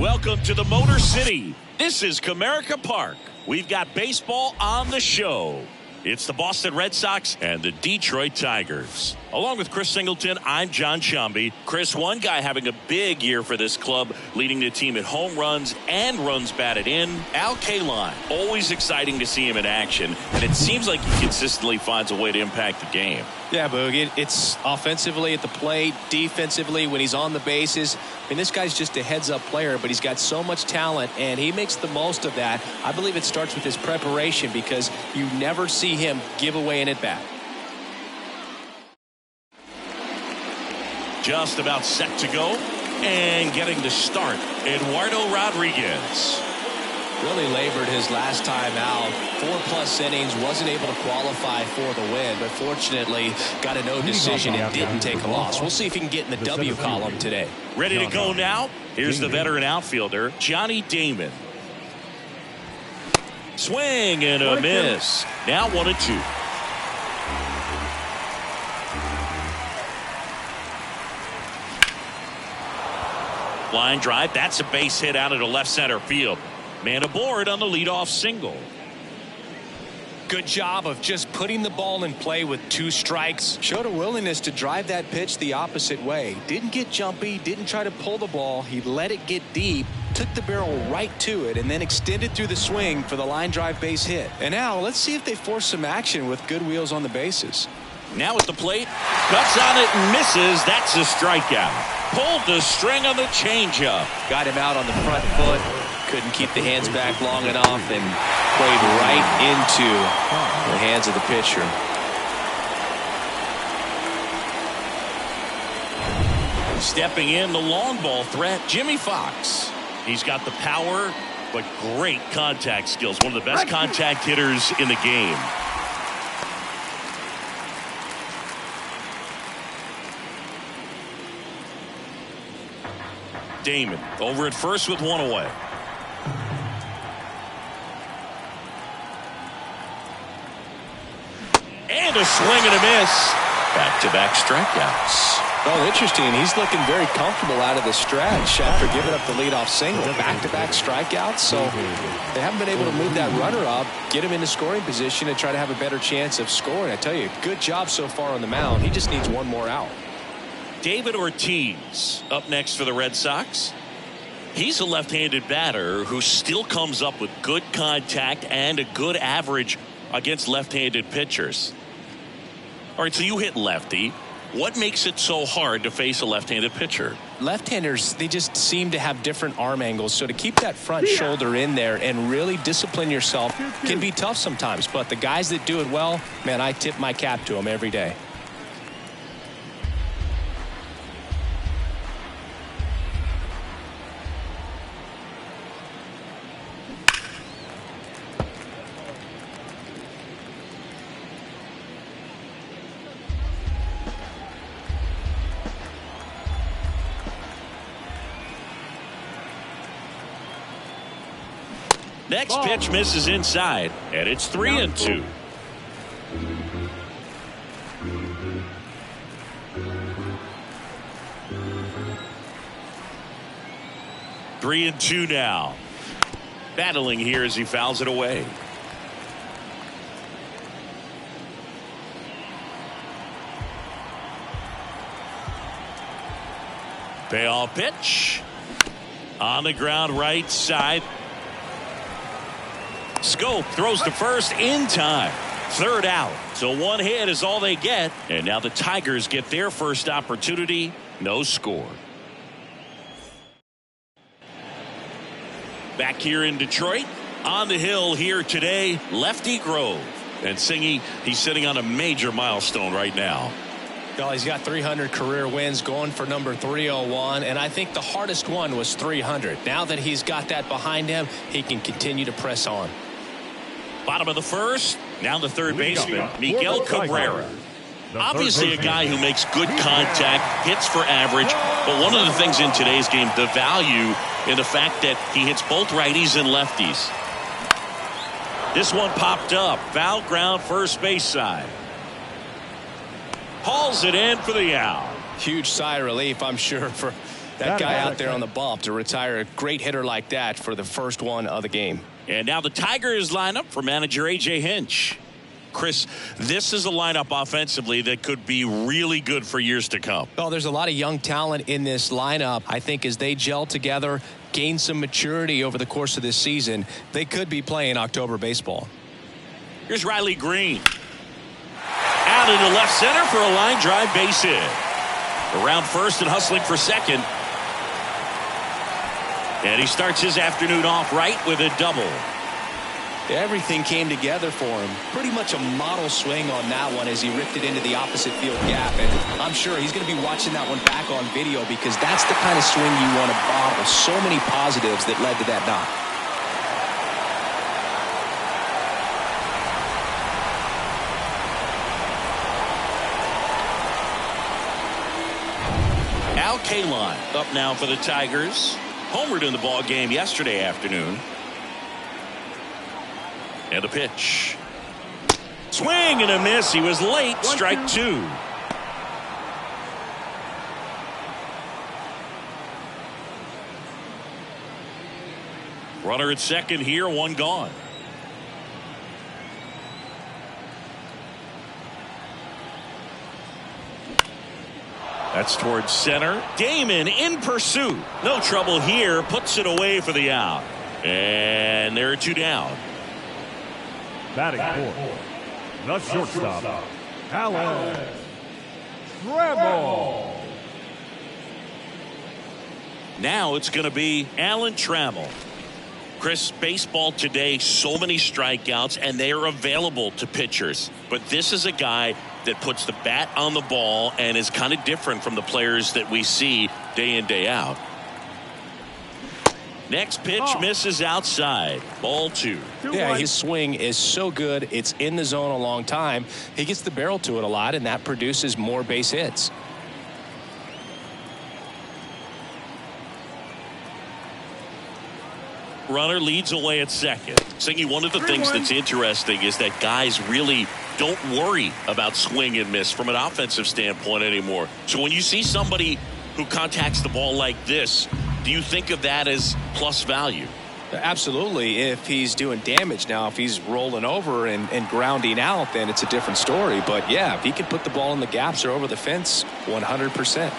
Welcome to the Motor City. This is Comerica Park. We've got baseball on the show. It's the Boston Red Sox and the Detroit Tigers. Along with Chris Singleton, I'm John Shambi. Chris, one guy having a big year for this club, leading the team in home runs and runs batted in. Al Kaline, always exciting to see him in action, and it seems like he consistently finds a way to impact the game. Yeah, Boog, it's offensively at the plate, defensively when he's on the bases. I mean, this guy's just a heads-up player, but he's got so much talent, and he makes the most of that. I believe it starts with his preparation because you never see him give away an at-bat. Just about set to go, and getting the start, Eduardo Rodriguez. Really labored his last time out. 4+ innings, wasn't able to qualify for the win, but fortunately got a no decision and didn't take a loss. We'll see if he can get in the W column today. Ready to go now? Here's the veteran outfielder, Johnny Damon. Swing and a miss. Now 1-2. Line drive. That's a base hit out of the left center field. Man aboard on the leadoff single. Good job of just putting the ball in play with 2 strikes. Showed a willingness to drive that pitch the opposite way. Didn't get jumpy, didn't try to pull the ball. He let it get deep, took the barrel right to it, and then extended through the swing for the line drive base hit. And now let's see if they force some action with good wheels on the bases. Now at the plate, cuts on it and misses. That's a strikeout. Pulled the string on the changeup. Got him out on the front foot. Couldn't keep the hands back long enough and played right into the hands of the pitcher. Stepping in, the long ball threat, Jimmy Fox. He's got the power, but great contact skills. One of the best contact hitters in the game. Damon over at first with 1 away. And a swing and a miss. Back-to-back strikeouts. Oh, interesting. He's looking very comfortable out of the stretch after giving up the leadoff single. Back-to-back strikeouts. So they haven't been able to move that runner up, get him into scoring position, and try to have a better chance of scoring. I tell you, good job so far on the mound. He just needs one more out. David Ortiz up next for the Red Sox. He's a left-handed batter who still comes up with good contact and a good average against left-handed pitchers. All right, so you hit lefty. What makes it so hard to face a left-handed pitcher? Left-handers, they just seem to have different arm angles. So to keep that front shoulder in there and really discipline yourself can be tough sometimes. But the guys that do it well, man, I tip my cap to them every day. Next pitch misses inside, and it's 3-2. Three and two now. Battling here as he fouls it away. Payoff pitch. On the ground right side. Scope throws to first in time. 3rd out. So 1 hit is all they get. And now the Tigers get their first opportunity. No score. Back here in Detroit. On the hill here today, Lefty Grove. And Singy, he's sitting on a major milestone right now. Well, he's got 300 career wins, going for number 301, and I think the hardest one was 300. Now that he's got that behind him, he can continue to press on. Bottom of the first, now the third baseman, Miguel Cabrera. Obviously a guy who makes good contact, hits for average, but one of the things in today's game, the value in the fact that he hits both righties and lefties. This one popped up, foul ground first base side. Hauls it in for the out. Huge sigh of relief, I'm sure, for That guy out there on the bump to retire a great hitter like that for the first one of the game. And now the Tigers lineup for manager A.J. Hinch. Chris, this is a lineup offensively that could be really good for years to come. Oh, there's a lot of young talent in this lineup. I think as they gel together, gain some maturity over the course of this season, they could be playing October baseball. Here's Riley Green. Out into left center for a line drive base hit. Around first and hustling for second. And he starts his afternoon off right with a double. Everything came together for him. Pretty much a model swing on that one as he ripped it into the opposite field gap. And I'm sure he's going to be watching that one back on video because that's the kind of swing you want to bottle. So many positives that led to that knock. Al Kaline up now for the Tigers. Homered in the ball game yesterday afternoon. And the pitch. Swing and a miss. He was late. Strike two. Runner at second here. One gone. That's towards center. Damon in pursuit. No trouble here. Puts it away for the out. And there are two down. Batting fourth, the shortstop, Alan Trammell. Now it's going to be Alan Trammell. Chris, baseball today, so many strikeouts, and they are available to pitchers. But this is a guy that puts the bat on the ball and is kind of different from the players that we see day in, day out. Next pitch misses outside. Ball two. Yeah, his swing is so good. It's in the zone a long time. He gets the barrel to it a lot, and that produces more base hits. Runner leads away at second. Singy, one of the things that's interesting is that guys really don't worry about swing and miss from an offensive standpoint anymore. So when you see somebody who contacts the ball like this, do you think of that as plus value? Absolutely. If he's doing damage now, if he's rolling over and grounding out, then it's a different story. But yeah, if he can put the ball in the gaps or over the fence, 100%.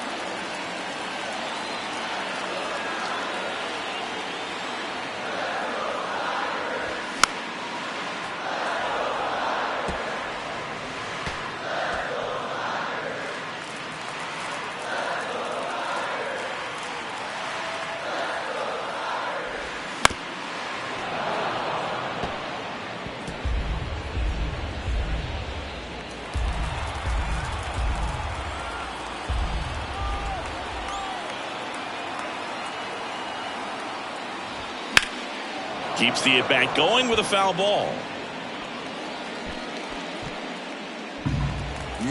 Keeps the at-bat going with a foul ball.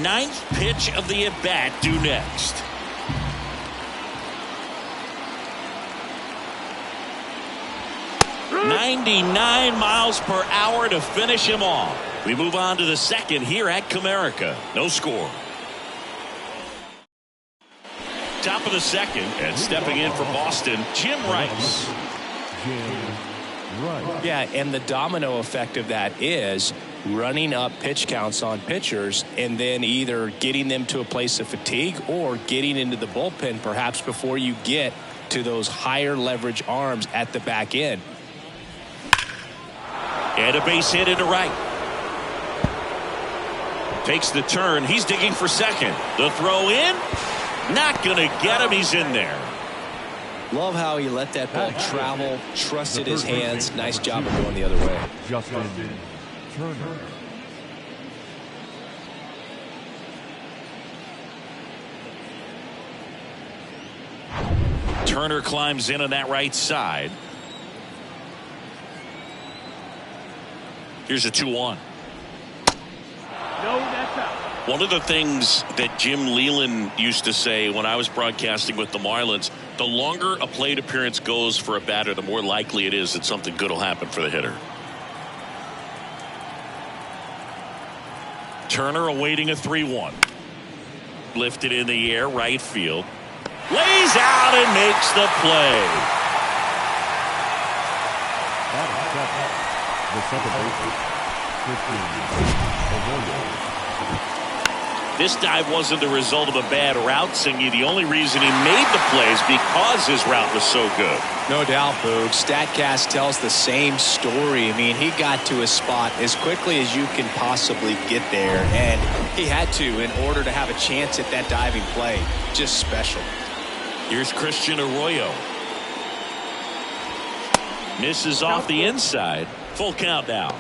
Ninth pitch of the at-bat due next. .99 miles per hour to finish him off. We move on to the second here at Comerica. No score. Top of the second, and stepping in for Boston, Jim Rice. Yeah, and the domino effect of that is running up pitch counts on pitchers and then either getting them to a place of fatigue or getting into the bullpen perhaps before you get to those higher leverage arms at the back end. And a base hit into right. Takes the turn. He's digging for second. The throw in. Not going to get him. He's in there. Love how he let that ball travel, trusted his hands. Nice job of going the other way. Justin Turner. Turner climbs in on that right side. Here's a 2-1. No, that's out. One of the things that Jim Leland used to say when I was broadcasting with the Marlins, the longer a plate appearance goes for a batter, the more likely it is that something good will happen for the hitter. Turner awaiting a 3-1. Lifted in the air, right field. Lays out and makes the play. The second baseman, This dive wasn't the result of a bad route, Singy. The only reason he made the plays because his route was so good. No doubt, Boog. StatCast tells the same story. I mean, he got to his spot as quickly as you can possibly get there, and he had to in order to have a chance at that diving play. Just special. Here's Christian Arroyo. Misses off the inside. Full count now.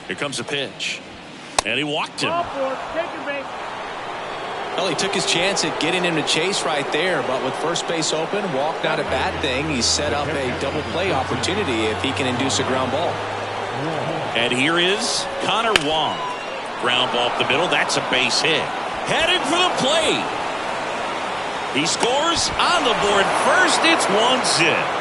Here comes a pitch. And he walked him. Well, he took his chance at getting him to chase right there, but with first base open, walk not a bad thing. He set up a double play opportunity if he can induce a ground ball. And here is Connor Wong. Ground ball up the middle. That's a base hit. Headed for the plate. He scores on the board first. It's 1-0.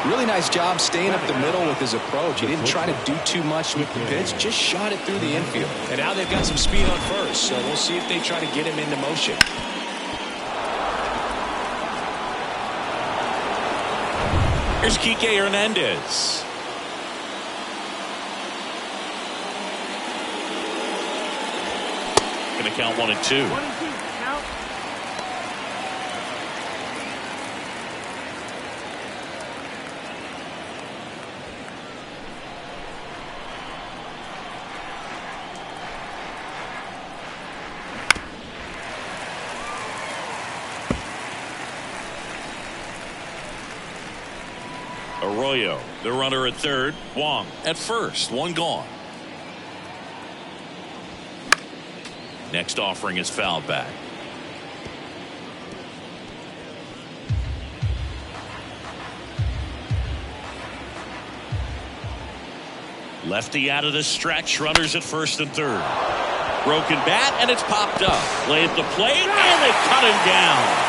Really nice job staying up the middle with his approach. He didn't try to do too much with the pitch, just shot it through the infield. And now they've got some speed on first, so we'll see if they try to get him into motion. Here's Kike Hernandez. Going to count 1 and 2. Arroyo, the runner at third. Wong at first. One gone. Next offering is fouled back. Lefty out of the stretch. Runners at first and third. Broken bat, and it's popped up. Play at the plate, and they cut him down.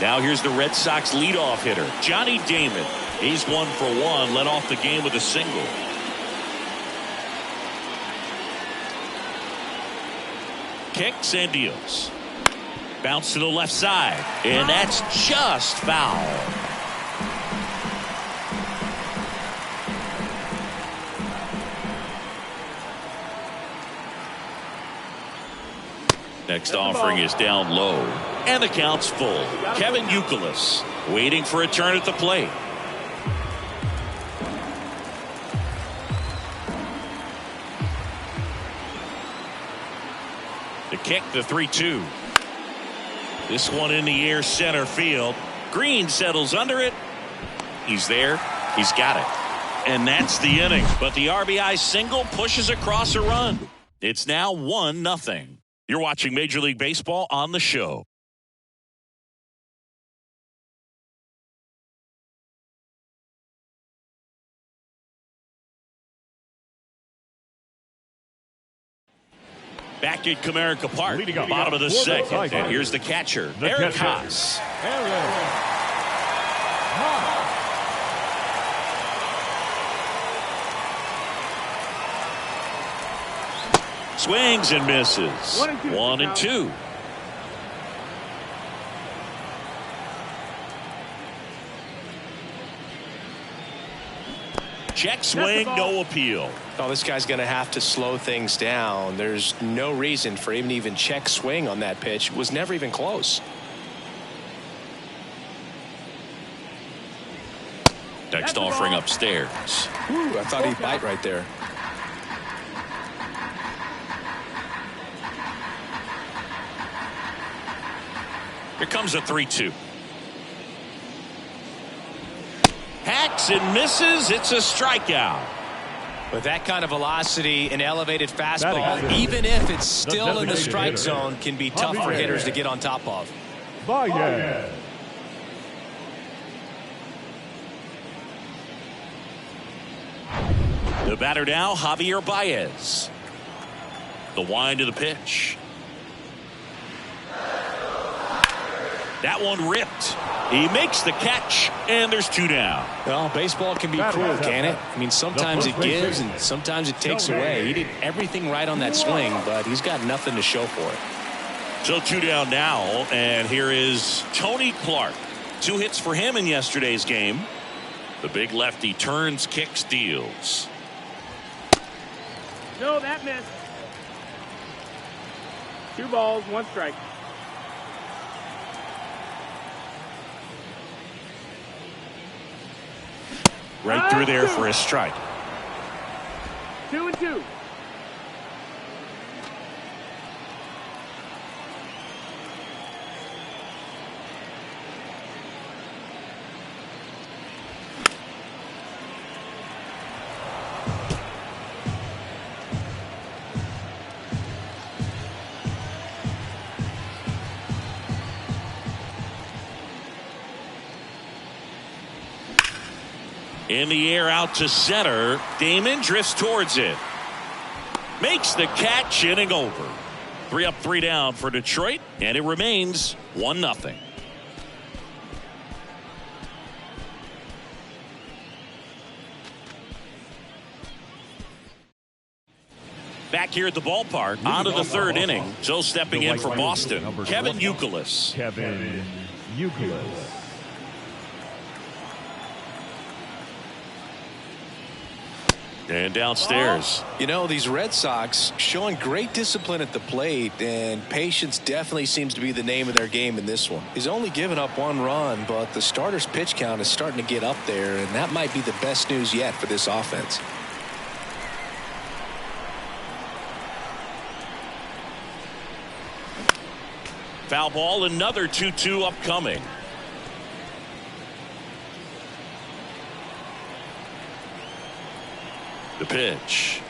Now here's the Red Sox leadoff hitter, Johnny Damon. He's 1 for 1, led off the game with a single. Kicks and deals. Bounce to the left side, and that's just foul. Next offering is down low, and the count's full. Kevin Youkilis waiting for a turn at the plate. The kick, the 3-2. This one in the air, center field. Green settles under it. He's there. He's got it. And that's the inning. But the RBI single pushes across a run. It's now 1-0. You're watching Major League Baseball on the show. Back at Comerica Park, bottom of the second. And here's the catcher, Eric Haas. Swings and misses. 1 and 2. Check swing, no appeal. Oh, this guy's going to have to slow things down. There's no reason for him to even check swing on that pitch. It was never even close. Next offering upstairs. Ooh, I thought he'd bite right there. Here comes a 3-2. Hacks and misses. It's a strikeout. With that kind of velocity and elevated fastball, even if it's still in the strike zone, can be tough for hitters to get on top of. The batter now, Javier Baez. The wind of the pitch. That one ripped. He makes the catch, and there's 2 down. Well, baseball can be cruel, can it? I mean, sometimes it gives and sometimes it takes away. He did everything right on that swing, but he's got nothing to show for it. So 2 down now, and here is Tony Clark. 2 hits for him in yesterday's game. The big lefty turns, kicks, deals. No, that missed. 2 balls, 1 strike. Right through there for a strike. 2-2. In the air out to center. Damon drifts towards it. Makes the catch, inning over. 3 up, 3 down for Detroit, and it remains 1-0. Back here at the ballpark, on to the 3rd inning. So stepping in for Boston, Kevin Youkilis. Kevin Youkilis. And downstairs. You know, these Red Sox showing great discipline at the plate, and patience definitely seems to be the name of their game in this one. He's only given up 1 run, but the starter's pitch count is starting to get up there, and that might be the best news yet for this offense. Foul ball, another 2-2 upcoming. The pitch.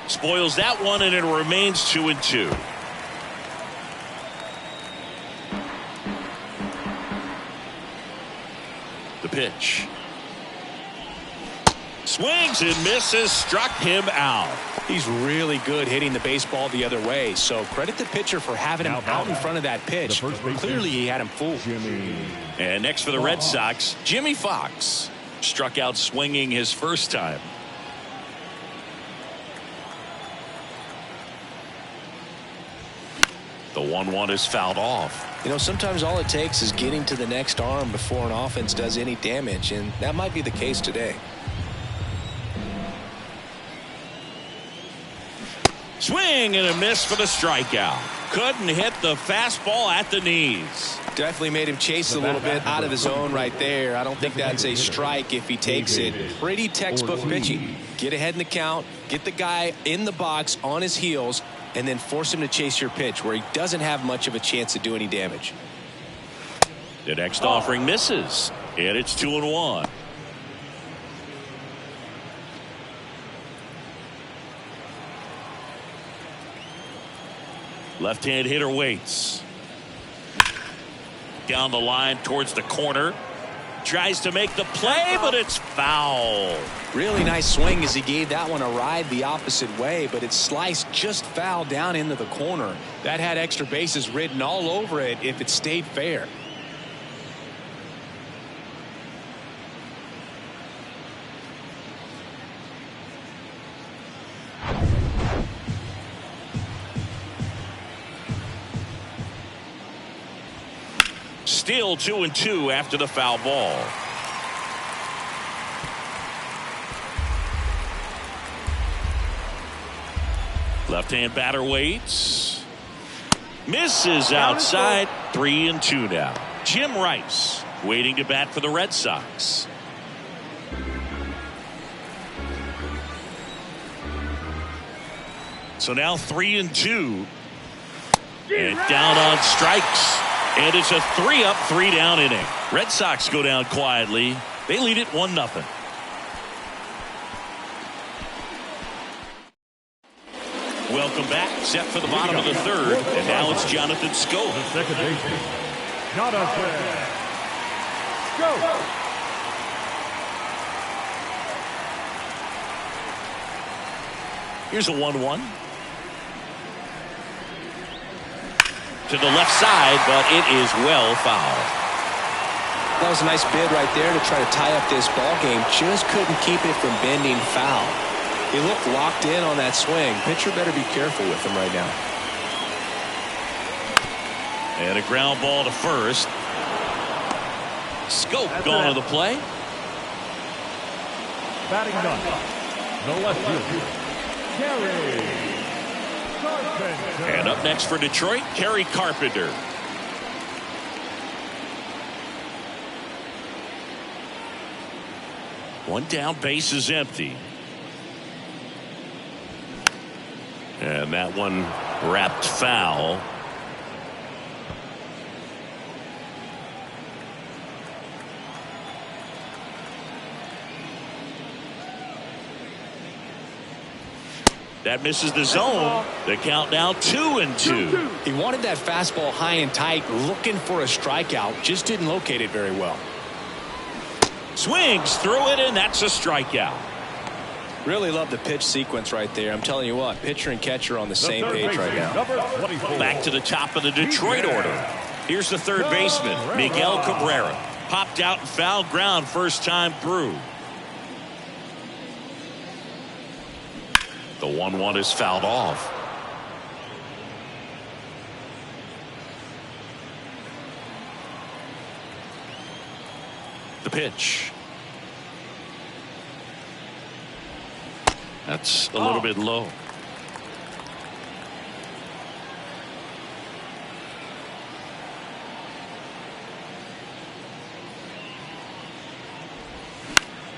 Spoils that one, and it remains 2-2. The pitch. Swings and misses, struck him out. He's really good hitting the baseball the other way, so credit the pitcher for having him out in front of that pitch. Clearly he had him fooled. And next for the Red Sox, Jimmy Fox. Struck out swinging his first time. The 1-1 is fouled off. You know, sometimes all it takes is getting to the next arm before an offense does any damage, and that might be the case today. Swing and a miss for the strikeout. Couldn't hit the fastball at the knees. Definitely made him chase a little bit out of the zone right there. I don't think that's a strike if he takes it. Pretty textbook pitching. Get ahead in the count, get the guy in the box on his heels, and then force him to chase your pitch where he doesn't have much of a chance to do any damage. The next offering misses, and it's 2-1. Left-hand hitter waits. Down the line towards the corner. Tries to make the play, but it's foul. Really nice swing as he gave that one a ride the opposite way, but it sliced just foul down into the corner. That had extra bases written all over it if it stayed fair. Still 2-2 after the foul ball. Left-hand batter waits. Misses outside. 3-2 now. Jim Rice waiting to bat for the Red Sox. So now 3-2. And down on strikes. And it's a 3 up, 3 down inning. Red Sox go down quietly. They lead it 1-0. Welcome back. Set for the bottom of the 3rd. And now it's Jonathan Schoop. The second baseman, Jonathan Schoop. Here's a 1-1. To the left side, but it is well fouled. That was a nice bid right there to try to tie up this ball game. Just couldn't keep it from bending foul. He looked locked in on that swing. Pitcher better be careful with him right now. And a ground ball to first. Scope going to the play. Batting gun. The left fielder, Kerry Carpenter. And up next for Detroit, Kerry Carpenter. One down, base is empty. And that one wrapped foul. That misses the zone. The count now 2-2. He wanted that fastball high and tight, looking for a strikeout. Just didn't locate it very well. Swings through it, and that's a strikeout. Really love the pitch sequence right there. I'm telling you what, pitcher and catcher on the same page right now. Back to the top of the Detroit order. Here's the third baseman, Miguel Cabrera. Popped out and fouled ground first time through. The 1-1 is fouled off. The pitch. That's a little bit low.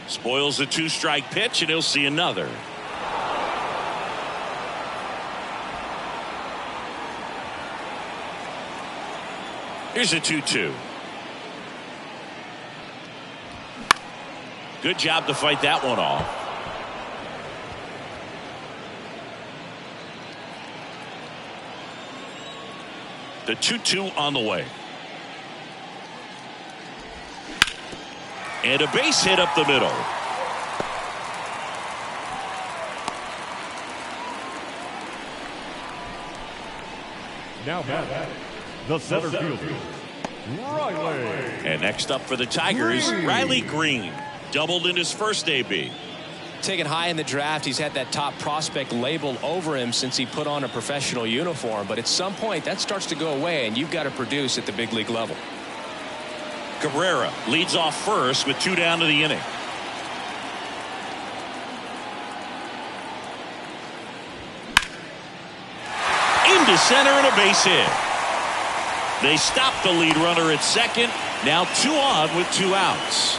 Spoils the 2-strike pitch, and he'll see another. Here's a 2-2. Good job to fight that one off. The 2-2 on the way. And a base hit up the middle. Now back, the center fielder, Riley. And next up for the Tigers, Riley Green. Doubled in his first AB. Taken high in the draft, he's had that top prospect label over him since he put on a professional uniform. But at some point, that starts to go away, and you've got to produce at the big league level. Cabrera leads off first with 2 down to the inning. Into center and a base hit. They stop the lead runner at second. Now 2 on with 2 outs.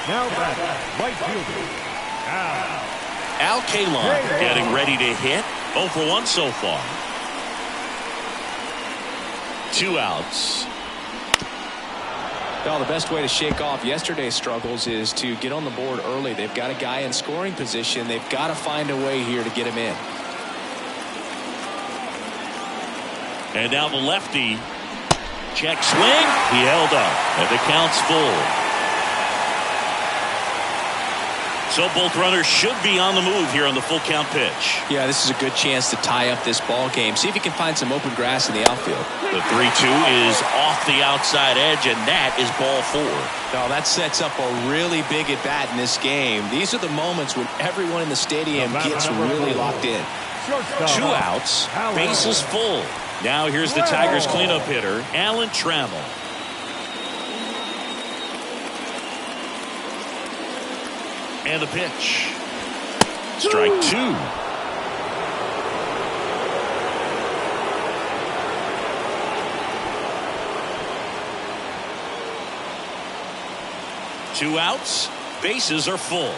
Now back, right fielder, Al Kalon getting ready to hit. 0 for 1 so far. 2 outs. Well, the best way to shake off yesterday's struggles is to get on the board early. They've got a guy in scoring position. They've got to find a way here to get him in. And now the lefty. Check swing. He held up. And the count's full. So both runners should be on the move here on the full count pitch. Yeah, this is a good chance to tie up this ball game. See if you can find some open grass in the outfield. The 3-2 is off the outside edge, and that is ball 4. Now that sets up a really big at bat in this game. These are the moments when everyone in the stadium gets really locked in. 2 outs, bases full. Now here's the Tigers cleanup hitter, Alan Trammell. And the pitch. Strike 2. Two outs. Bases are full.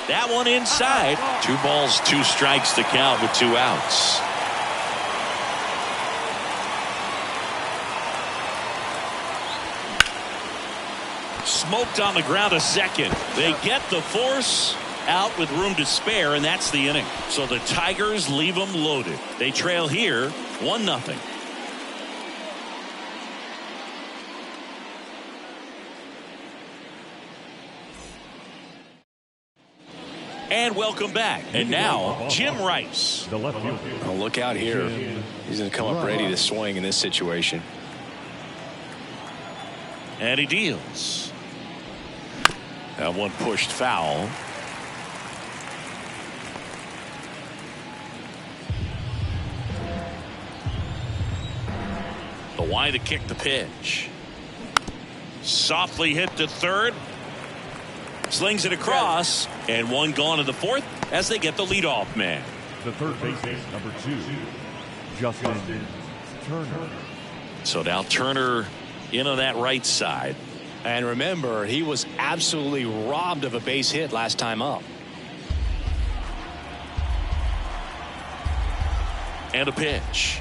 That one inside. 2 balls, 2 strikes to count with 2 outs. Smoked on the ground a second. They get the force out with room to spare, and that's the inning. So the Tigers leave them loaded. They trail here 1-0. And welcome back. And now, Jim Rice. The left fielder. Oh, look out here. He's going to come up ready to swing in this situation. And he deals. That one pushed foul. The wide to kick the pitch. Softly hit to third. Slings it across, and one gone in the fourth as they get the leadoff man. The third baseman, number 2, Justin Turner. So now Turner in on that right side. And remember, he was absolutely robbed of a base hit last time up. And a pitch.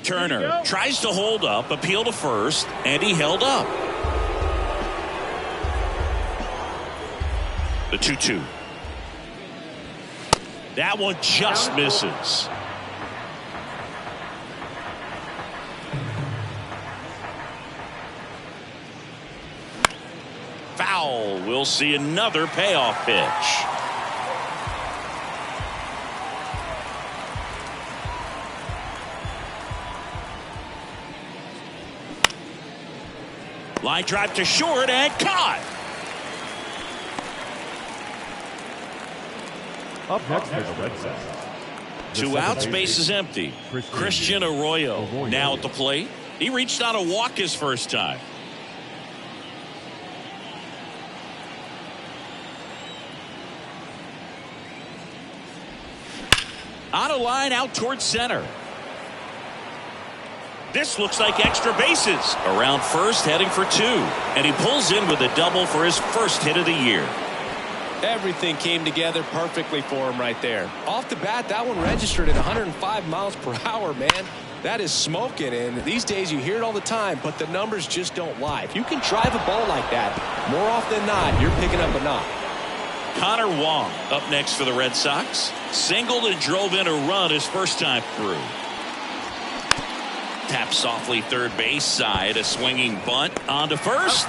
Turner tries to hold up, appeal to first, and he held up. The 2-2. That one just misses. Foul. We'll see another payoff pitch. Line drive to short and caught. Up next for the Red Sox. Two outs, base is empty. Christian Arroyo now at the plate. He reached on a walk his first time. On a line out towards center. This looks like extra bases. Around first, heading for 2. And he pulls in with a double for his first hit of the year. Everything came together perfectly for him right there. Off the bat, that one registered at 105 miles per hour, man. That is smoking, and these days you hear it all the time, but the numbers just don't lie. If you can drive a ball like that, more often than not, you're picking up a knock. Connor Wong up next for the Red Sox. Singled and drove in a run his first time through. Tap softly third base side. A swinging bunt onto first.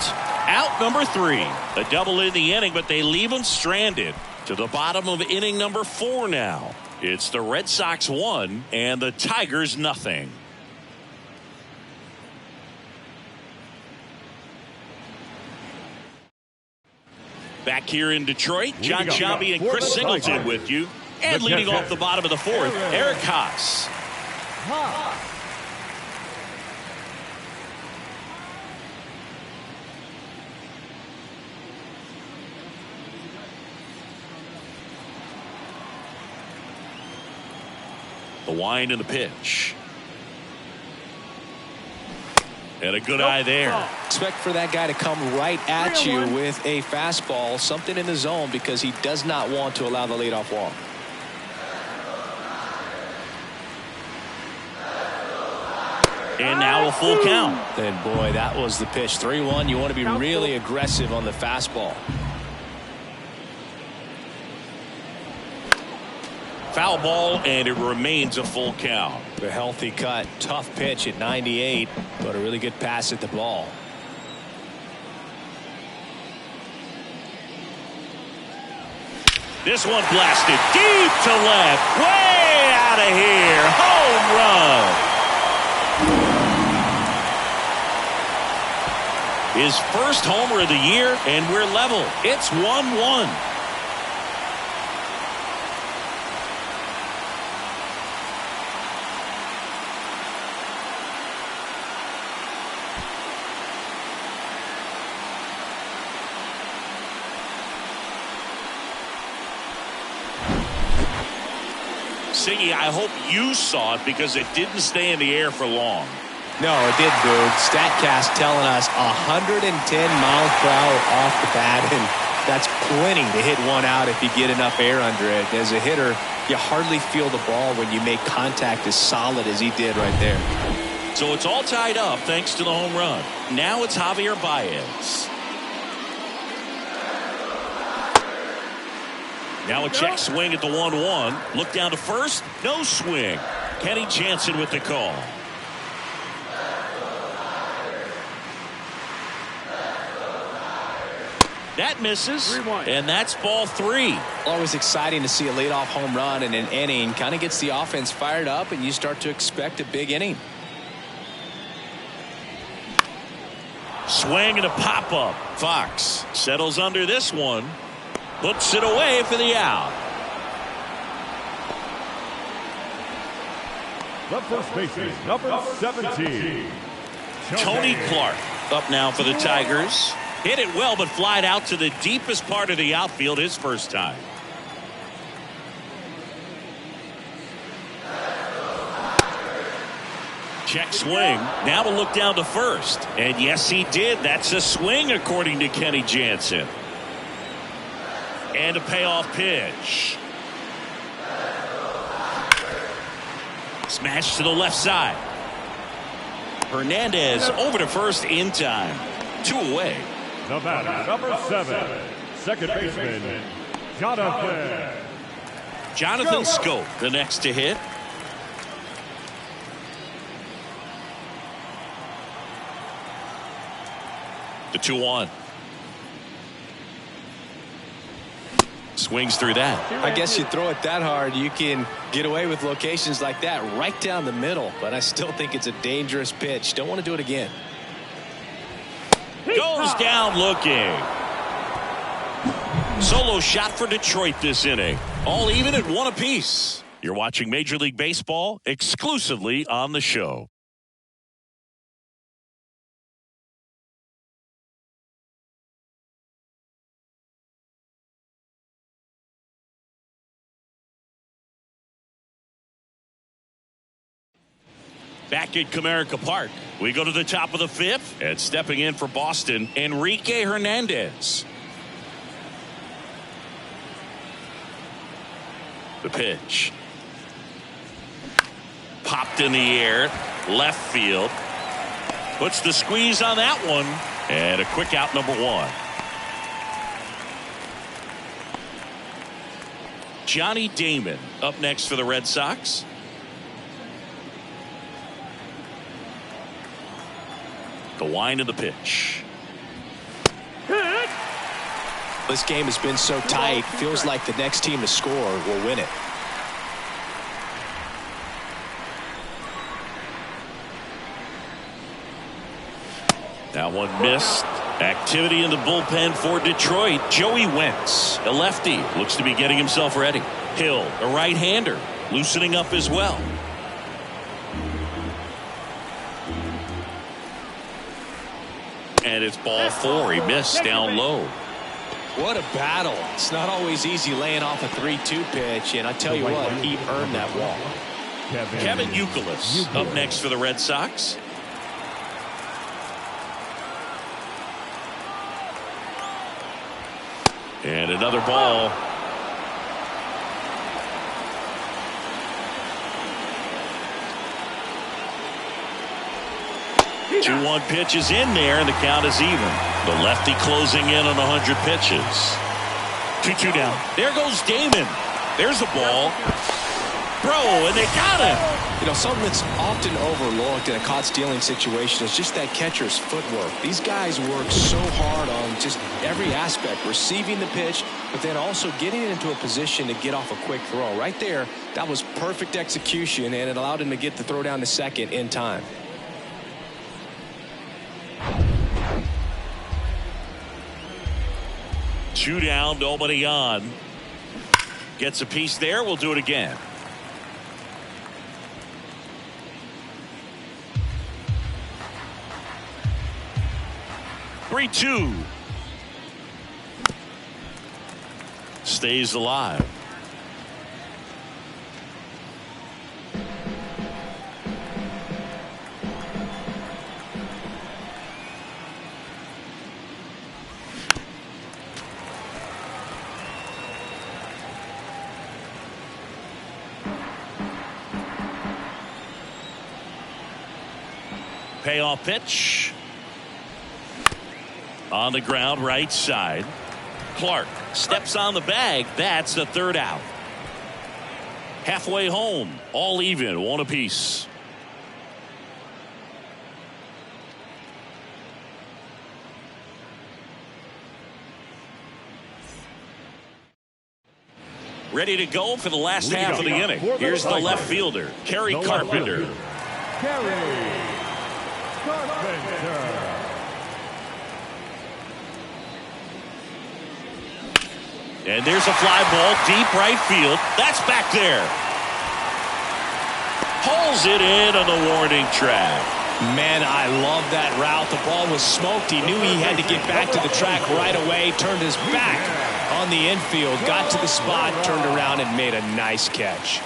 Out number 3. A double in the inning, but they leave him stranded. To the bottom of inning number 4 now. It's the Red Sox 1 and the Tigers nothing. Back here in Detroit, John Sciambi and Chris Singleton with you. And leading off the bottom of the 4th, Eric Haas. The wind and the pitch. And a good eye there. Expect for that guy to come right at you with a fastball, something in the zone, because he does not want to allow the leadoff walk. And now a full count. And boy, that was the pitch. 3-1. You want to be really aggressive on the fastball. Foul ball, and it remains a full count. A healthy cut. Tough pitch at 98, but a really good pass at the ball. This one blasted deep to left. Way out of here. Home run. His first homer of the year, and we're level. It's 1-1. Siggy, I hope you saw it because it didn't stay in the air for long. No, it didn't, dude. StatCast telling us 110 miles per hour off the bat, and that's plenty to hit one out if you get enough air under it. As a hitter, you hardly feel the ball when you make contact as solid as he did right there. So it's all tied up thanks to the home run. Now it's Javier Baez. Now a check swing at the 1-1. Look down to first. No swing. Kenny Jansen with the call. That misses, and that's ball 3. Always exciting to see a leadoff home run in an inning. Kind of gets the offense fired up, and you start to expect a big inning. Swing and a pop-up. Fox settles under this one. Puts it away for the out. The first baseman, number 17. Tony Clark up now for the Tigers. Hit it well, but flied out to the deepest part of the outfield his first time. Check swing. Now we'll look down to first. And yes, he did. That's a swing, according to Kenny Jansen. And a payoff pitch. Smash to the left side. Hernandez over to first in time. 2 away. The batter, number 7, second baseman, Jonathan Scope, the next to hit. The 2-1. Swings through that. I guess you throw it that hard, you can get away with locations like that right down the middle. But I still think it's a dangerous pitch. Don't want to do it again. Goes down looking. Solo shot for Detroit this inning. All even at 1 apiece. You're watching Major League Baseball exclusively on the show. Back at Comerica Park, we go to the top of the 5th, and stepping in for Boston, Enrique Hernandez. The pitch. Popped in the air, left field. Puts the squeeze on that one, and a quick out, number 1. Johnny Damon up next for the Red Sox. The wind of the pitch. This game has been so tight. Feels like the next team to score will win it. That one missed. Activity in the bullpen for Detroit. Joey Wentz, a lefty, looks to be getting himself ready. Hill, a right-hander, loosening up as well. And it's ball 4. He missed down low. What a battle. It's not always easy laying off a 3-2 pitch, and I tell you what, he earned that walk. Kevin Youkilis up next for the Red Sox. And another ball. The 2-1 pitch is in there, and the count is even. The lefty closing in on 100 pitches. 2-2 down. There goes Damon. There's the ball. Bro, and they got him. You know, something that's often overlooked in a caught stealing situation is just that catcher's footwork. These guys work so hard on just every aspect, receiving the pitch, but then also getting into a position to get off a quick throw. Right there, that was perfect execution, and it allowed him to get the throw down to second in time. Two down, nobody on. Gets a piece there. We'll do it again. Three-two. Stays alive. Payoff pitch. On the ground, right side. Clark steps on the bag. That's the third out. Halfway home, all even, one apiece. ready to go for the last half of the inning. Here's the left fielder, Kerry Carpenter. Kerry Carpenter. And there's a fly ball deep right field. That's back there. Pulls it in on the warning track. Man, I love that route. The ball was smoked. He knew he had to get back to the track right away. Turned his back on the infield. Got to the spot, turned around, and made a nice catch.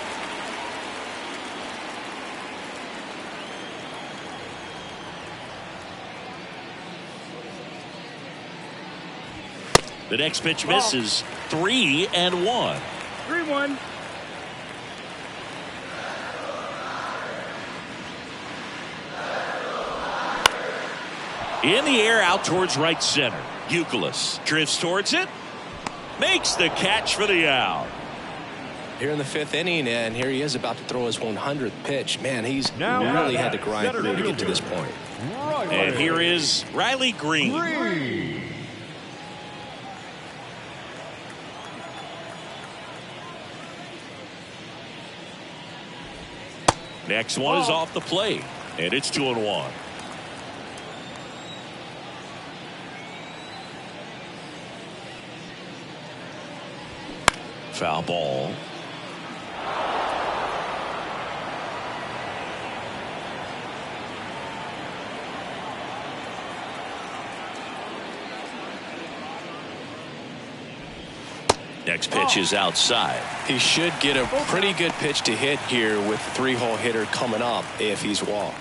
The next pitch misses. 3-1. 3-1. In the air out towards right center. Youkilis drifts towards it. Makes the catch for the out. Here in the 5th inning, and here he is about to throw his 100th pitch. Man, he's really had to grind through to get to this point. And here is Riley Green. Next one is off the plate, and it's 2-1. Foul ball. Next pitch is outside. He should get a pretty good pitch to hit here with the 3-hole hitter coming up if he's walked.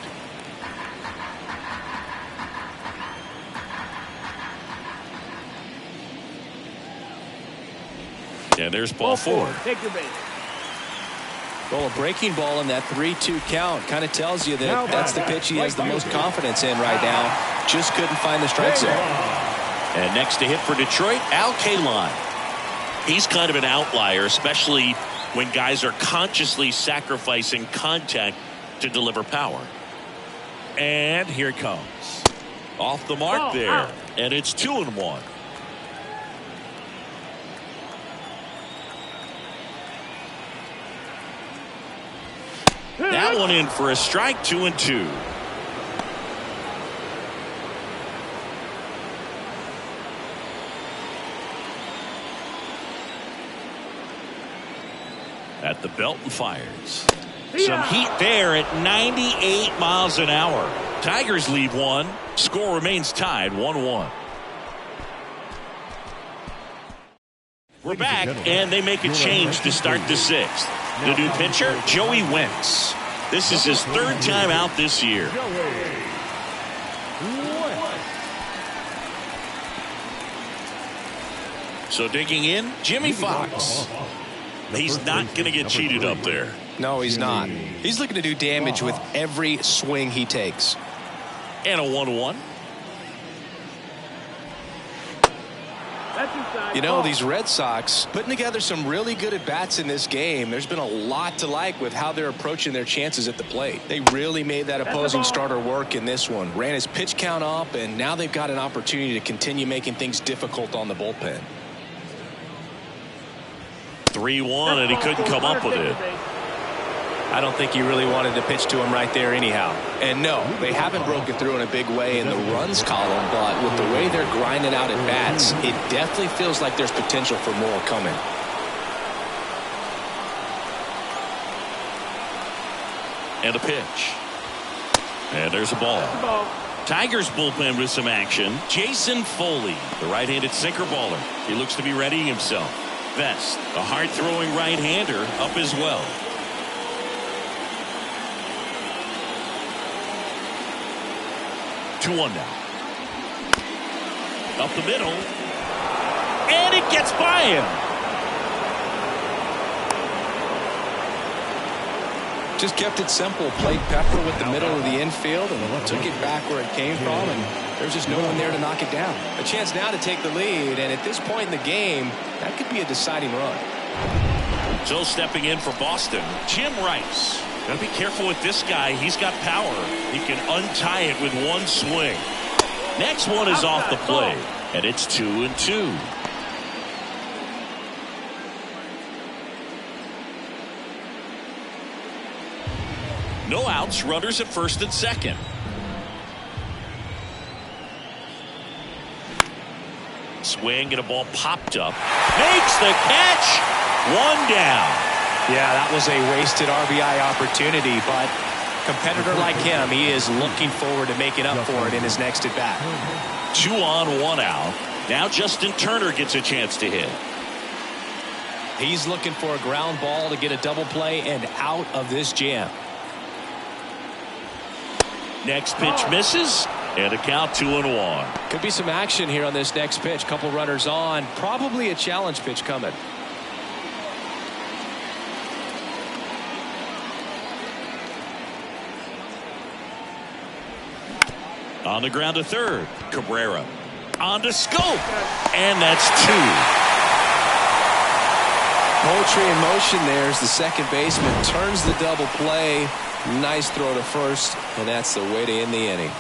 And there's ball 4. Take your base. Well, a breaking ball in that 3-2 count kind of tells you that that's the pitch he has the most confidence in right now. Just couldn't find the strike zone. And next to hit for Detroit, Al Kaline. He's kind of an outlier, especially when guys are consciously sacrificing contact to deliver power. And here it comes. Off the mark there. And it's 2-1. That one in for a strike. 2-2. At the belt and fires. Some heat there at 98 miles an hour. Tigers lead 1. Score remains tied 1-1. We're back, and they make a change to start the 6th. The new pitcher, Joey Wentz. This is his 3rd time out this year. So digging in, Jimmy Fox. He's not going to get cheated up there. No, he's not. He's looking to do damage with every swing he takes. And a 1-1. You know, these Red Sox putting together some really good at-bats in this game. There's been a lot to like with how they're approaching their chances at the plate. They really made that opposing starter work in this one. Ran his pitch count up, and now they've got an opportunity to continue making things difficult on the bullpen. 3-1, and he couldn't come up with it. I don't think he really wanted to pitch to him right there anyhow. And no, they haven't broken through in a big way in the runs column, but with the way they're grinding out at bats, it definitely feels like there's potential for more coming. And a pitch. And there's a ball. Tigers bullpen with some action. Jason Foley, the right-handed sinker baller. He looks to be readying himself. Vest, a hard-throwing right-hander, up as well. 2-1 now. Up the middle. And it gets by him. Just kept it simple. Played Pepper with the middle of the infield and took it back where it came from, and there's just no one there to knock it down. A chance now to take the lead, and at this point in the game, that could be a deciding run. So stepping in for Boston, Jim Rice. Gotta be careful with this guy. He's got power. He can untie it with one swing. Next one is off the plate, and it's 2-2. No outs, runners at first and second. Swing and a ball popped up. Makes the catch. One down. Yeah, that was a wasted RBI opportunity, but competitor like him, he is looking forward to making up for it in his next at bat. 2 on, 1 out. Now Justin Turner gets a chance to hit. He's looking for a ground ball to get a double play and out of this jam. Next pitch misses, and a count 2-1. Could be some action here on this next pitch. Couple runners on. Probably a challenge pitch coming. On the ground to third. Cabrera on to Scope, and that's 2. Poetry in motion there as the second baseman turns the double play. Nice throw to first, and that's the way to end the inning.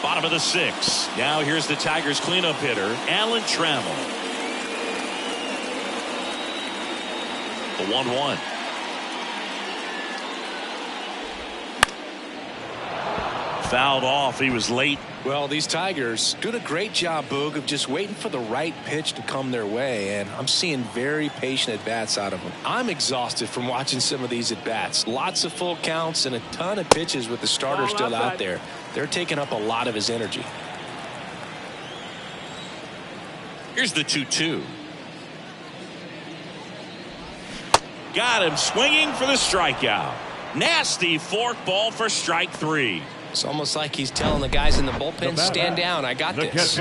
Bottom of the 6th. Now here's the Tigers cleanup hitter, Alan Trammell. The 1-1. Fouled off. He was late. Well, these Tigers doing a great job, Boog, of just waiting for the right pitch to come their way, and I'm seeing very patient at-bats out of them. I'm exhausted from watching some of these at-bats. Lots of full counts and a ton of pitches with the starter still out there. They're taking up a lot of his energy. Here's the 2-2. Got him swinging for the strikeout. Nasty fork ball for strike 3. It's almost like he's telling the guys in the bullpen, stand down, I got this.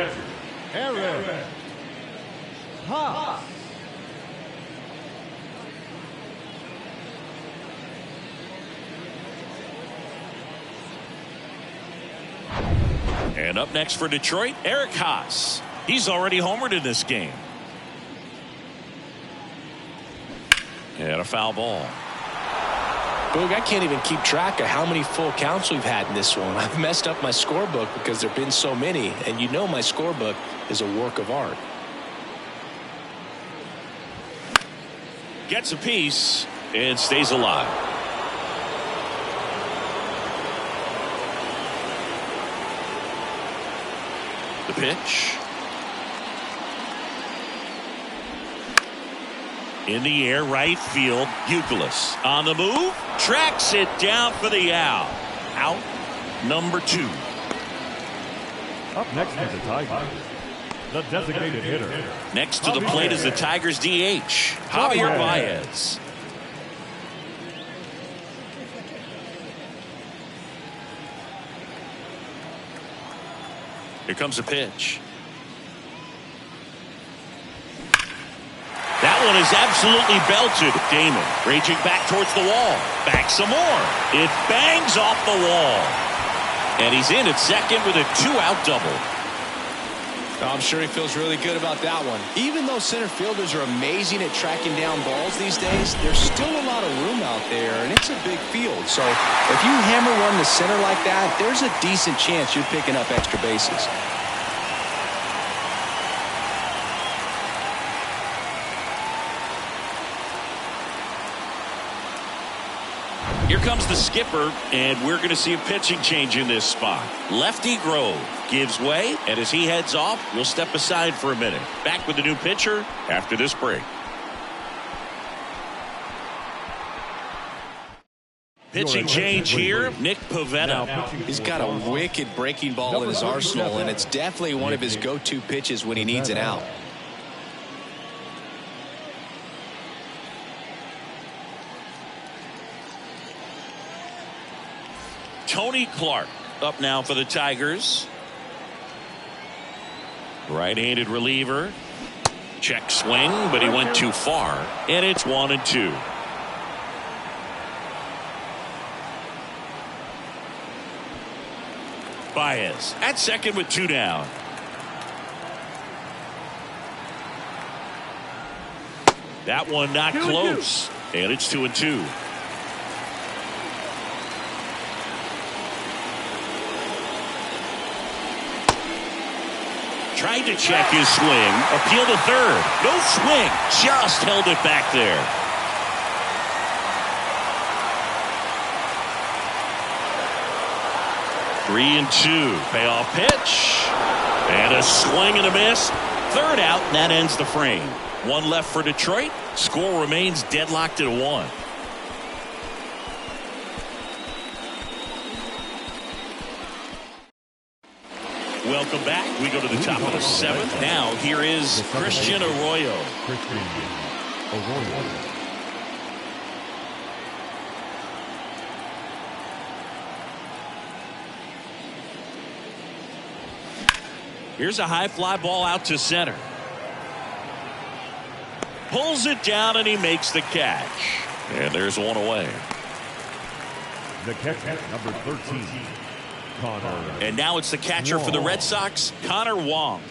And up next for Detroit, Eric Haas. He's already homered in this game. And a foul ball. Boog, I can't even keep track of how many full counts we've had in this one. I've messed up my scorebook because there have been so many, and you know my scorebook is a work of art. Gets a piece and stays alive. The pitch. In the air, right field. Youkilis on the move. Tracks it down for the out. Out number 2. Up next is the Tigers, the designated hitter. Next to the plate is the Tigers DH, Javier Baez. Here comes a pitch. That one is absolutely belted. Damon raging back towards the wall. Back some more. It bangs off the wall. And he's in at second with a 2-out double. I'm sure he feels really good about that one. Even though center fielders are amazing at tracking down balls these days, there's still a lot of room out there, and it's a big field. So if you hammer one to center like that, there's a decent chance you're picking up extra bases. Here comes the skipper, and we're going to see a pitching change in this spot. Lefty Grove gives way, and as he heads off, we'll step aside for a minute. Back with the new pitcher after this break. Pitching change here, Nick Pivetta. He's got a wicked breaking ball in his arsenal, and it's definitely one of his go-to pitches when he needs an out. Tony Clark up now for the Tigers. Right-handed reliever. Check swing, but he went too far. And it's 1-2. Baez at second with 2 down. That one not close. And it's 2-2. Tried to check his swing. Appeal to third. No swing. Just held it back there. Three and two. Payoff pitch. And a swing and a miss. Third out, and that ends the frame. One left for Detroit. Score remains deadlocked at 1. Welcome back. We go to the top of the 7th. Now here is Christian Arroyo. Here's a high fly ball out to center. Pulls it down and he makes the catch. And there's one away. The catcher, number 13, Connor. And now it's the catcher for the Red Sox, Connor Wong.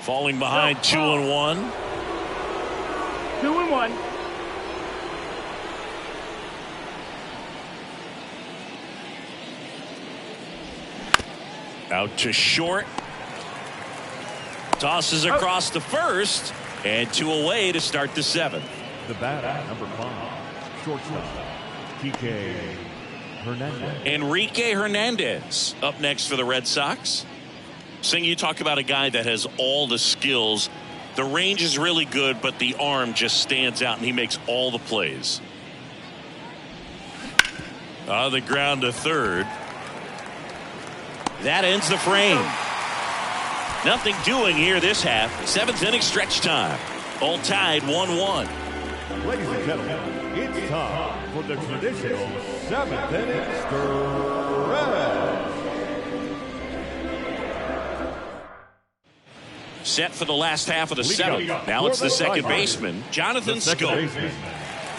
Falling behind 2-1. 2-1. Out to short. Tosses across the first. And 2 away to start the 7th. The batter, number 5, shortstop, Kike Hernandez. Enrique Hernandez up next for the Red Sox. Sing, you talk about a guy that has all the skills. The range is really good, but the arm just stands out, and he makes all the plays. On the ground to third. That ends the frame. Nothing doing here this half. 7th inning stretch time. All tied 1-1. Ladies and gentlemen, it's time for the traditional 7th inning stretch. Set for the last half of the 7th. Now it's the second baseman, Jonathan Scope.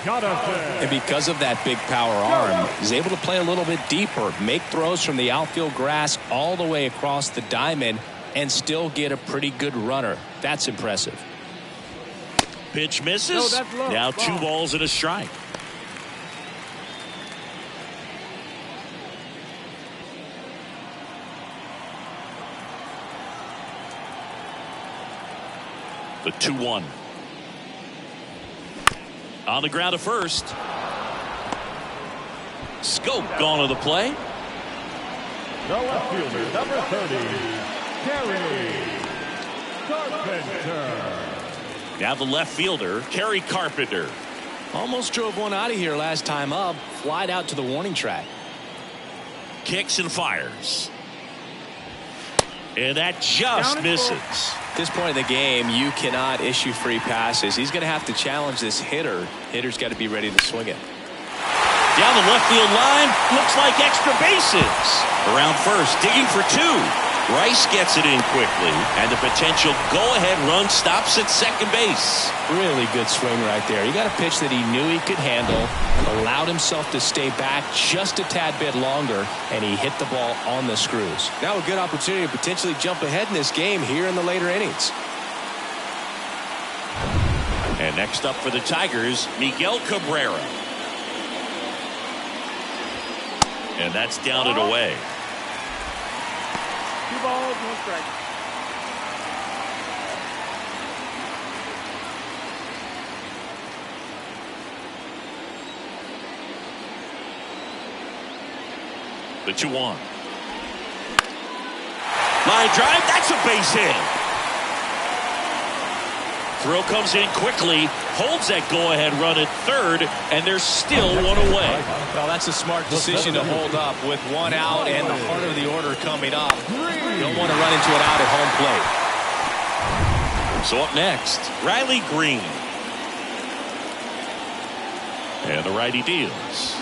And because of that big power arm, he's able to play a little bit deeper, make throws from the outfield grass all the way across the diamond, and still get a pretty good runner. That's impressive. Pitch misses. Now 2 balls and a strike. The 2-1. On the ground to first. Scope gone to the play. The left fielder, number 30, Gary Carpenter. Now the left fielder, Kerry Carpenter. Almost drove one out of here last time up. Flied out to the warning track. Kicks and fires. And that just misses. At this point in the game, you cannot issue free passes. He's going to have to challenge this hitter. Hitter's got to be ready to swing it. Down the left field line. Looks like extra bases. Around first, digging for 2. Rice gets it in quickly. And the potential go-ahead run stops at second base. Really good swing right there. He got a pitch that he knew he could handle. Allowed himself to stay back just a tad bit longer. And he hit the ball on the screws. Now a good opportunity to potentially jump ahead in this game here in the later innings. And next up for the Tigers, Miguel Cabrera. And that's down and away. 2 balls, 1 strike. The 2-1. Line drive. That's a base hit. Throw comes in quickly, holds that go-ahead run at third, and there's still 1 away. Well, that's a smart decision to hold up with 1 out and the heart of the order coming up. You don't want to run into it out at home plate. So up next, Riley Green. And the righty deals.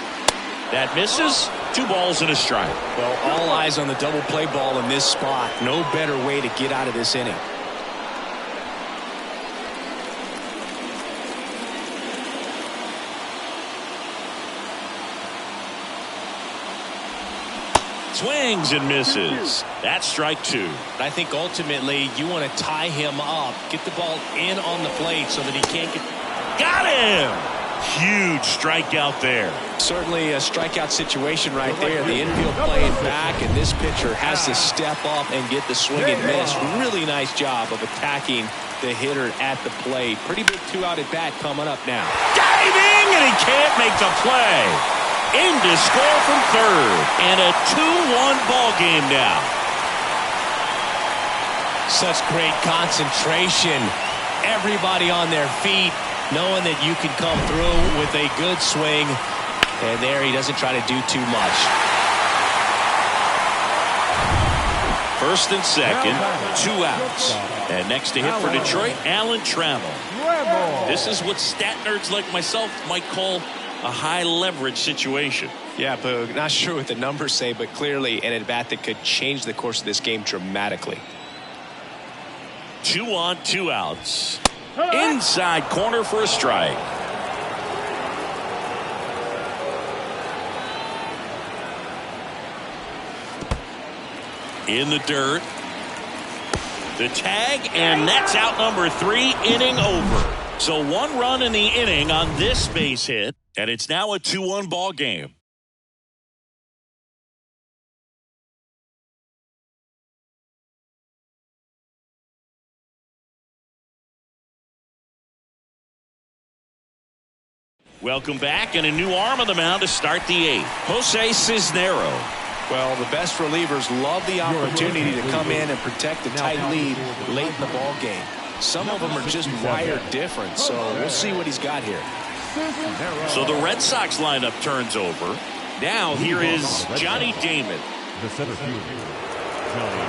That misses. 2 balls and a strike. Well, all eyes on the double play ball in this spot. No better way to get out of this inning. Swings and misses. That's strike 2. I think ultimately you want to tie him up, get the ball in on the plate so that he can't get. Got him! Huge strikeout there. Certainly a strikeout situation right there. The infield playing back, and this pitcher has to step up and get the swing and miss. Really nice job of attacking the hitter at the plate. Pretty big 2-out at bat coming up now. Diving, and he can't make the play. In to score from third, and a 2-1 ball game now. Such great concentration. Everybody on their feet, knowing that you can come through with a good swing. And there he doesn't try to do too much. First and second, 2 outs. And next to hit for Detroit, Alan Trammell. This is what stat nerds like myself might call a high leverage situation. Yeah, Boog, not sure what the numbers say, but clearly an at-bat that could change the course of this game dramatically. 2 on, 2 outs. Inside corner for a strike. In the dirt. The tag, and that's out number 3, inning over. So 1 run in the inning on this base hit, and it's now a 2-1 ball game. Welcome back, and a new arm on the mound to start the 8th. Jose Cisnero. Well, the best relievers love the opportunity to come in and protect a tight lead late in the ball game. Some of them are just wired different, so we'll see what he's got here. So the Red Sox lineup turns over. Now here is Johnny Damon. The center fielder, Johnny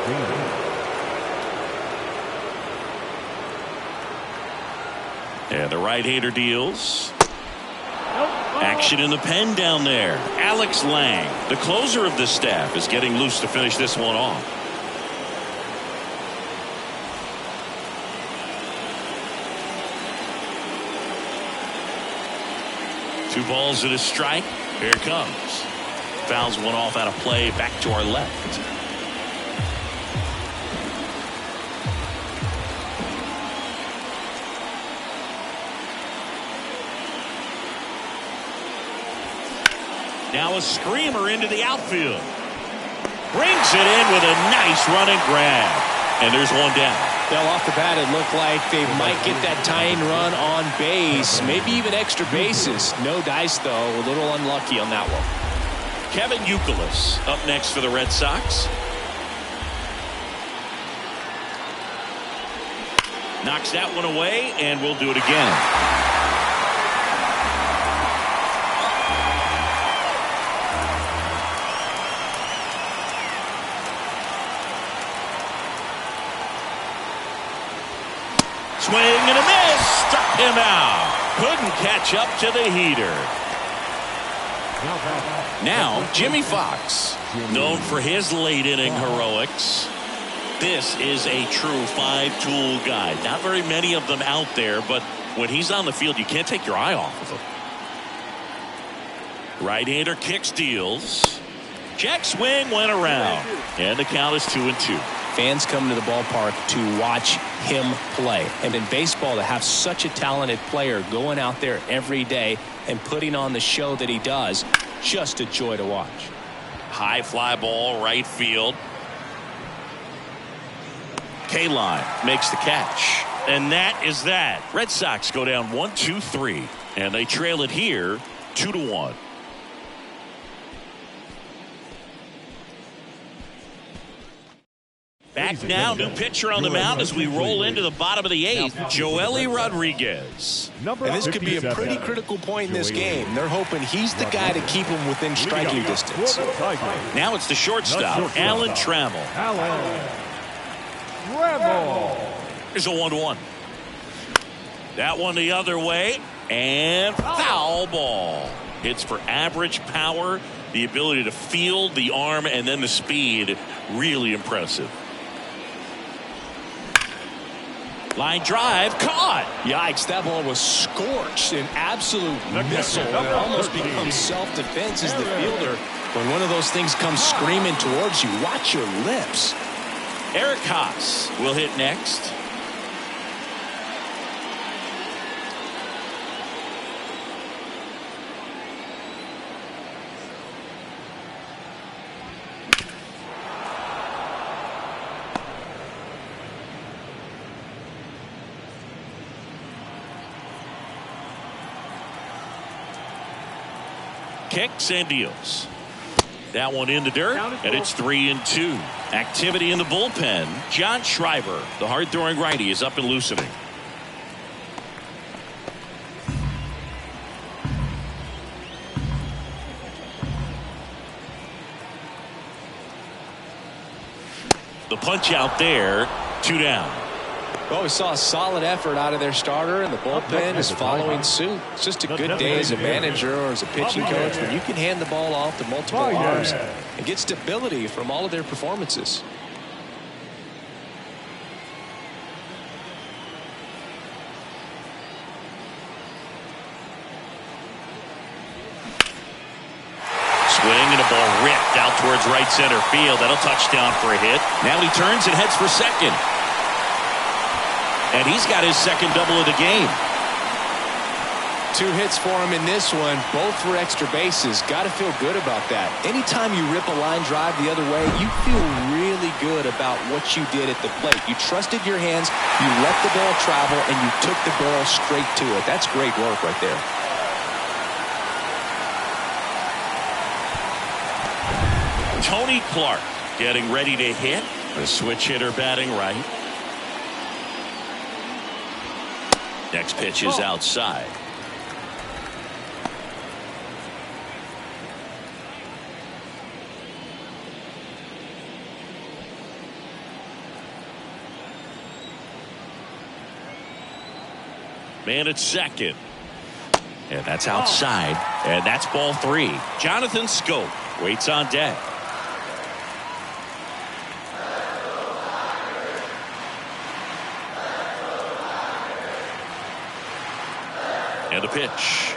Damon. And the right-hander deals. Action in the pen down there. Alex Lang, the closer of the staff, is getting loose to finish this one off. Two balls and a strike. Here it comes. Fouls one off out of play, back to our left. Now a screamer into the outfield. Brings it in with a nice running grab. And there's one down. Well, off the bat, it looked like they might get that tying run on base. Maybe even extra bases. No dice, though. A little unlucky on that one. Kevin Youkilis up next for the Red Sox. Knocks that one away, and we'll do it again. Swing and a miss. Struck him out. Couldn't catch up to the heater. Now, Jimmy Fox, known for his late inning heroics. This is a true 5-tool guy. Not very many of them out there, but when he's on the field, you can't take your eye off of him. Right-hander kicks, deals. Check swing went around. And the count is 2-2. Fans come to the ballpark to watch him play. And in baseball, to have such a talented player going out there every day and putting on the show that he does, just a joy to watch. High fly ball, right field. K-Line makes the catch. And that is that. Red Sox go down 1-2-3. And they trail it here 2-1. Back now, new pitcher on the mound as we roll into the bottom of the 8th, Joely Rodriguez. And this could be a pretty critical point in this game. They're hoping he's the guy to keep him within striking distance. Now it's the shortstop, Alan Trammell. Here's a 1-1. That one the other way, and foul ball. Hits for average power, the ability to field the arm, and then the speed. Really impressive. Line drive, caught. Yikes, that ball was scorched. An absolute missile. It almost becomes self-defense as the fielder When one of those things comes screaming towards you, watch your lips. Eric Haas will hit next. Kicks and deals. That one in the dirt, and it's 3-2. Activity in the bullpen. John Schreiber, the hard-throwing righty, is up and loosening. The punch out there, 2 down. Well, we saw a solid effort out of their starter, and the bullpen is following suit. It's just a good day as a manager or as a pitching coach when you can hand the ball off to multiple arms and get stability from all of their performances. Swing and a ball ripped out towards right center field. That'll touchdown for a hit. Now he turns and heads for second. And he's got his second double of the game. 2 hits for him in this one, both for extra bases. Got to feel good about that. Anytime you rip a line drive the other way, you feel really good about what you did at the plate. You trusted your hands, you let the ball travel, and you took the barrel straight to it. That's great work right there. Tony Clark getting ready to hit. The switch hitter batting right. Next pitch is outside. Man at second. And that's outside. And that's ball 3. Jonathan Scope waits on deck. And a pitch.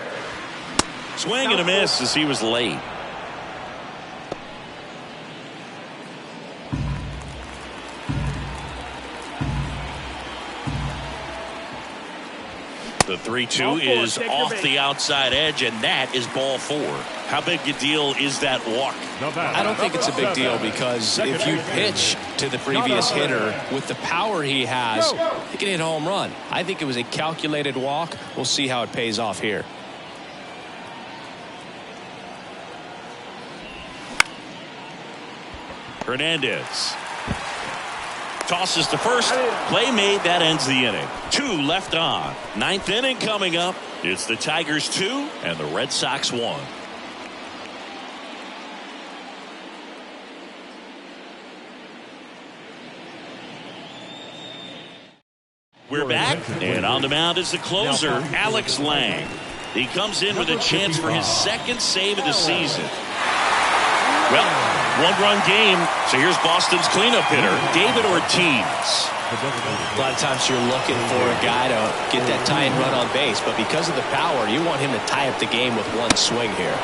Swing and a miss as he was late. The 3-2 is off the outside edge, and that is ball 4. How big a deal is that walk? I don't think it's a big deal because if you pitch to the previous hitter with the power he has, he can hit a home run. I think it was a calculated walk. We'll see how it pays off here. Hernandez tosses to first. Play made. That ends the inning. 2 left on. 9th inning coming up. It's the Tigers 2 and the Red Sox 1. We're back, and on the mound is the closer, Alex Lang. He comes in with a chance for his second save of the season. Well, 1-run game, so here's Boston's cleanup hitter, David Ortiz. A lot of times you're looking for a guy to get that tying run on base, but because of the power, you want him to tie up the game with one swing here.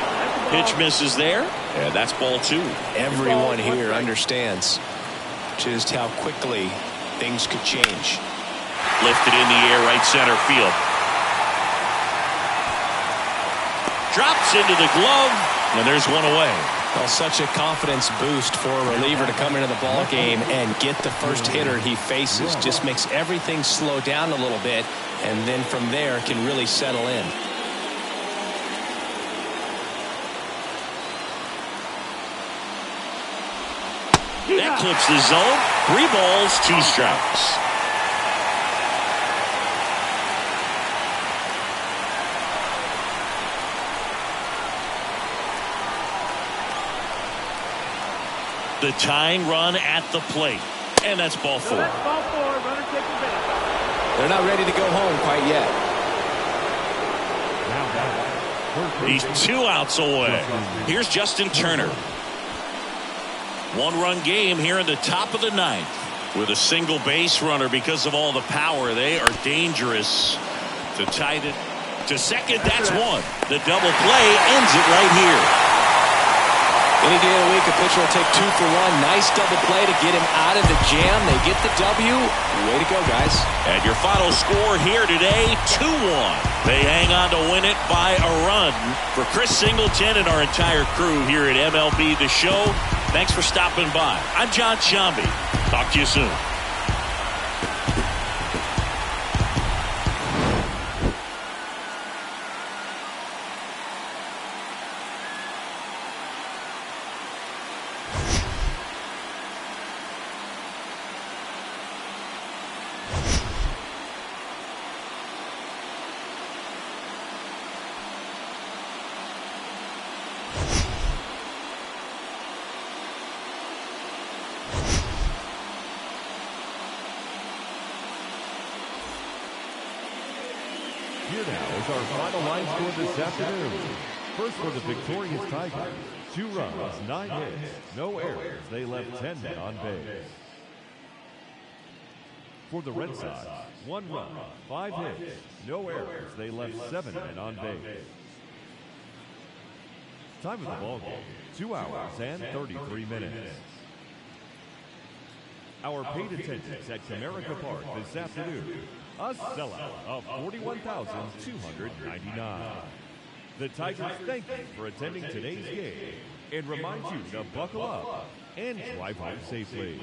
Pitch misses there, and that's ball 2. Everyone here understands just how quickly things could change. Lifted in the air, right center field. Drops into the glove, and there's one away. Well, such a confidence boost for a reliever to come into the ball game and get the first hitter he faces. Just makes everything slow down a little bit, and then from there can really settle in. That clips the zone. 3 balls, 2 strikes. The tying run at the plate. And that's ball 4. They're not ready to go home quite yet. He's 2 outs away. Here's Justin Turner. 1-run game here in the top of the 9th. With a single base runner because of all the power. They are dangerous. To tie it to second, that's 1. The double play ends it right here. Any day of the week, a pitcher will take 2 for 1. Nice double play to get him out of the jam. They get the W. Way to go, guys. And your final score here today, 2-1. They hang on to win it by a run. For Chris Singleton and our entire crew here at MLB The Show, thanks for stopping by. I'm John Shambi. Talk to you soon. Here now is our final line score this afternoon. First for the victorious Tigers, 2 runs, 9 hits, no errors. They left 10 men on base. For the Red Sox, 1 run, 5 hits, no errors. They left 7 men on base. Time of the ball game, 2 hours and 33 minutes. Our paid attendance at Comerica Park this afternoon, a sellout of 41,299. The Tigers thank you for attending today's game and remind you to buckle up and drive home safely.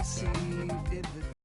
see in the